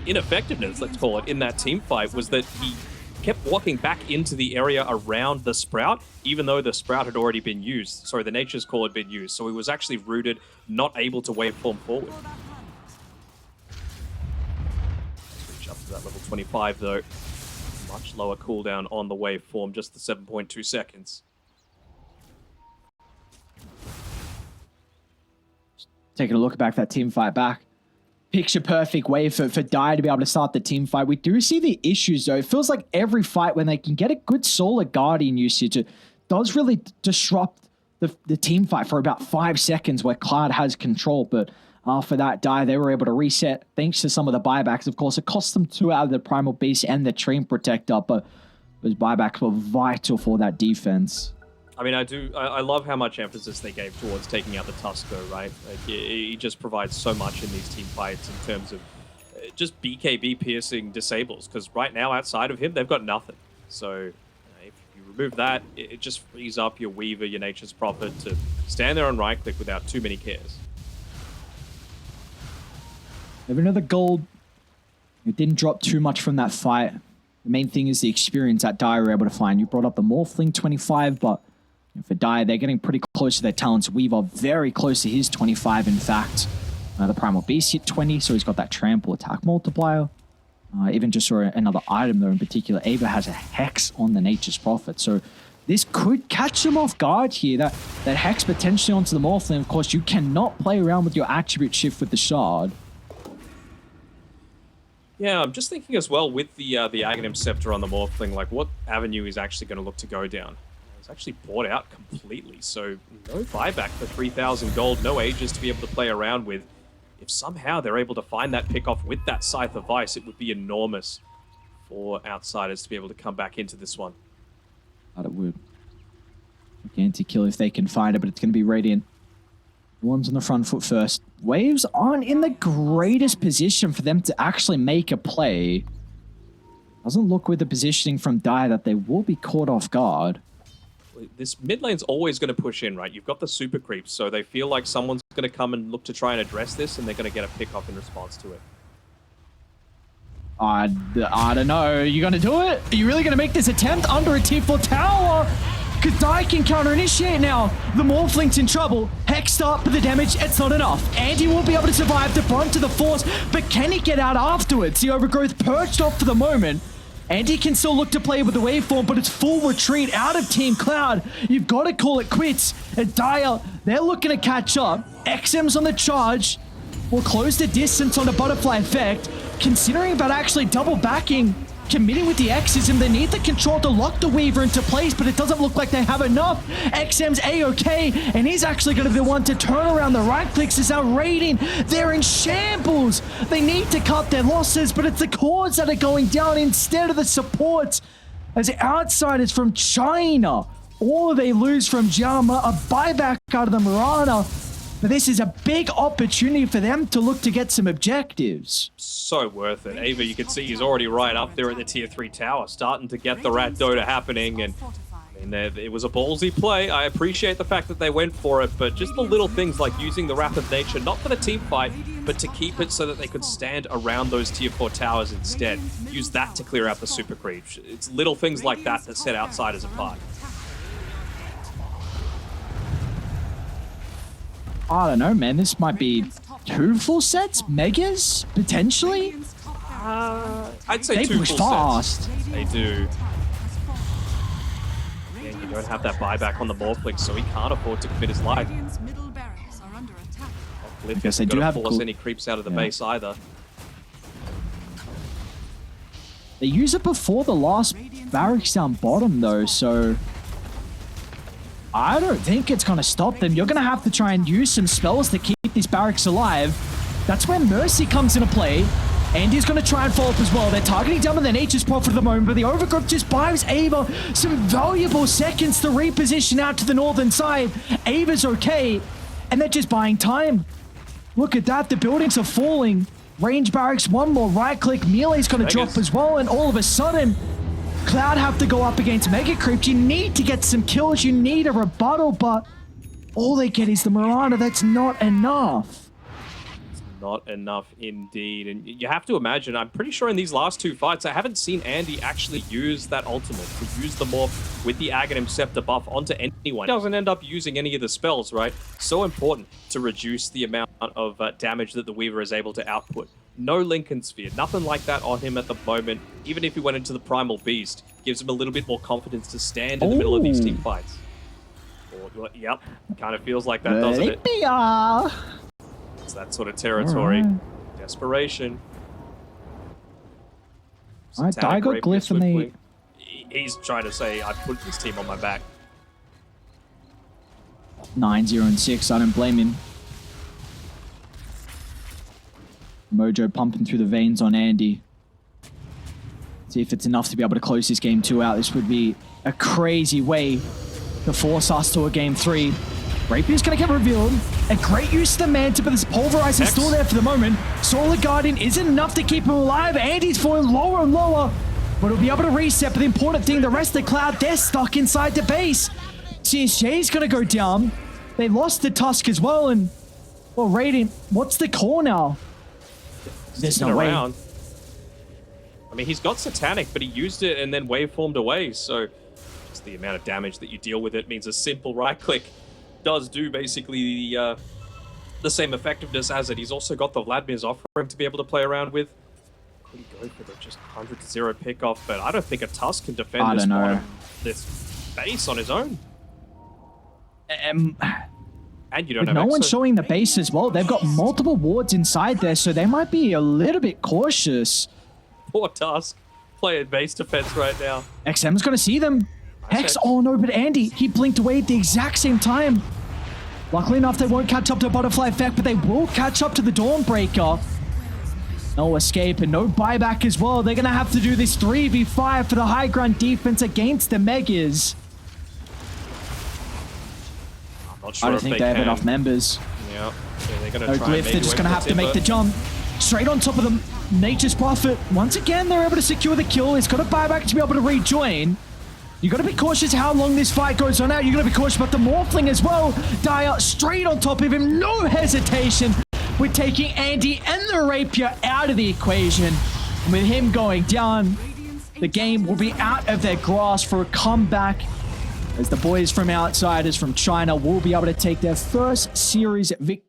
ineffectiveness, let's call it, in that team fight was that he kept walking back into the area around the Sprout, even though the Sprout had already been used. Sorry, the Nature's Call had been used, so he was actually rooted, not able to waveform forward. Let's reach up to that level 25, though. Much lower cooldown on the waveform, just the 7.2 seconds. Taking a look back, that team fight back. Picture perfect way for Dire to be able to start the team fight. We do see the issues though. It feels like every fight when they can get a good Solar Guardian usage, it does really disrupt the team fight for about 5 seconds where Cloud has control. But after that Dire, they were able to reset thanks to some of the buybacks. Of course, it cost them 2 out of the Primal Beast and the Train Protector, but those buybacks were vital for that defense. I mean, I love how much emphasis they gave towards taking out the Tusker, right? Like, he just provides so much in these team fights in terms of just BKB piercing disables, because right now, outside of him, they've got nothing. So if you remove that, it just frees up your Weaver, your Nature's Prophet to stand there and right-click without too many cares. Have another gold. It didn't drop too much from that fight. The main thing is the experience that Dire were able to find. You brought up the Morphling 25, but for Dire, they're getting pretty close to their talents. Weaver very close to his 25, in fact. The Primal Beast hit 20, so he's got that trample attack multiplier. Even just saw another item, though, in particular. Ava has a Hex on the Nature's Prophet, so this could catch him off guard here. That Hex potentially onto the Morphling. Of course, you cannot play around with your attribute shift with the Shard. Yeah, I'm just thinking as well with the Aghanim Scepter on the Morphling, like what avenue is actually going to look to go down. It's actually bought out completely, so no buyback for 3,000 gold, no Aegis to be able to play around with. If somehow they're able to find that pick-off with that Scythe of Vice, it would be enormous for Outsiders to be able to come back into this one. But it would. Anti-kill if they can find it, but it's going to be Radiant. One's on the front foot first. Waves aren't in the greatest position for them to actually make a play. Doesn't look with the positioning from Dire that they will be caught off guard. This mid lane's always going to push in, right? You've got the super creeps, so they feel like someone's going to come and look to try and address this, and they're going to get a pick-off in response to it. I don't know. Are you going to do it? Are you really going to make this attempt under a tier 4 tower? Because Dire can counter-initiate now. The Morphling's in trouble. Hexed up, but the damage, it's not enough. Andy will be able to survive the brunt of the force, but can he get out afterwards? The Overgrowth perched off for the moment. Andy can still look to play with the waveform, but it's full retreat out of Team Cloud. You've got to call it quits. And Dire, they're looking to catch up. XM's on the charge. Will close the distance on the butterfly effect. Considering about actually double backing, committing with the Exism, they need the control to lock the Weaver into place, but it doesn't look like they have enough. XM's A-OK, and he's actually going to be the one to turn around the right clicks as they're raiding. They're in shambles. They need to cut their losses, but it's the cores that are going down instead of the supports. As Outsiders from China, all they lose from Jiama, a buyback out of the Mirana. But this is a big opportunity for them to look to get some objectives. So worth it. Ava, you can see he's already right up there at the tier 3 tower, starting to get the Rat Dota happening, and And it was a ballsy play. I appreciate the fact that they went for it, but just the little things like using the Wrath of Nature, not for the team fight, but to keep it so that they could stand around those tier 4 towers instead. Use that to clear out the super creep. It's little things like that that set outsiders apart. I don't know, man. This might be 2 full sets? Megas? Potentially? I'd say They 2 push full fast. sets. They do. Yeah, you don't have that buyback on the Morphling, so he can't afford to commit his life. Radiant's middle barracks are under attack. Glyph Yes, they isn't do gonna have force cool- any creeps out of the Yeah. base either. They use it before the last barracks down bottom, though, so I don't think it's going to stop them. You're going to have to try and use some spells to keep these barracks alive. That's where Mercy comes into play. Andy's going to try and follow up as well. They're targeting down with their Nature's Prophet at the moment, but the Overgrowth just buys Ava some valuable seconds to reposition out to the northern side. Ava's okay, and they're just buying time. Look at that. The buildings are falling. Range barracks, one more right-click. Melee's going to drop as well, and all of a sudden, Cloud have to go up against Mega Creeps. You need to get some kills. You need a rebuttal, but all they get is the Miranda. That's not enough. Not enough indeed. And you have to imagine, I'm pretty sure in these last 2 fights, I haven't seen Andy actually use that ultimate, to use the morph with the Aghanim Scepter buff onto anyone. He doesn't end up using any of the spells, right? So important to reduce the amount of damage that the Weaver is able to output. No Lincoln Sphere, nothing like that on him at the moment. Even if he went into the Primal Beast, gives him a little bit more confidence to stand in the middle of these team fights. Or, yep, kind of feels like that, doesn't it? It's that sort of territory. Right. Desperation. Alright, Satanic Daigo, Rapier Glyph, and they... swiftly. He's trying to say, I put this team on my back. 9-0-6, I don't blame him. Mojo pumping through the veins on Andy. See if it's enough to be able to close this game 2 out. This would be a crazy way to force us to a game 3. Rapier's going to get revealed. A great use of the Manta, but this Pulverizer is still there for the moment. Solar Guardian isn't enough to keep him alive. Andy's falling lower and lower, but he'll be able to reset. But the important thing, the rest of the Cloud, they're stuck inside the base. CSJ's going to go down. They lost the Tusk as well, and, well, Radiant, what's the call now? There's no way. I mean, he's got Satanic, but he used it and then waveformed away, so just the amount of damage that you deal with it means a simple right-click does do basically the same effectiveness as it. He's also got the Vladimir's offering to be able to play around with. Could he go for the just 100-0 pickoff? But I don't think a Tusk can defend this base on his own. And you don't have no one Exo. showing the base as well. They've got multiple wards inside there, so they might be a little bit cautious. Poor Tusk playing base defense right now. XM's going to see them. Hex, oh no, but Andy, he blinked away at the exact same time. Luckily enough, they won't catch up to Butterfly Effect, but they will catch up to the Dawnbreaker. No escape and no buyback as well. They're going to have to do this 3v5 for the high ground defense against the Megas. I'm not sure I don't if think they have enough members. Yeah, they're going to No try Glyph, they're just going to have to make the jump. Straight on top of them, Nature's Prophet. Once again, they're able to secure the kill. It's got a buyback to be able to rejoin. You got to be cautious how long this fight goes on out. You got to be cautious about the Morphling as well. Dire straight on top of him, no hesitation. We're taking Andy and the Rapier out of the equation. And with him going down, the game will be out of their grasp for a comeback, as the boys from Outsiders from China will be able to take their first series victory.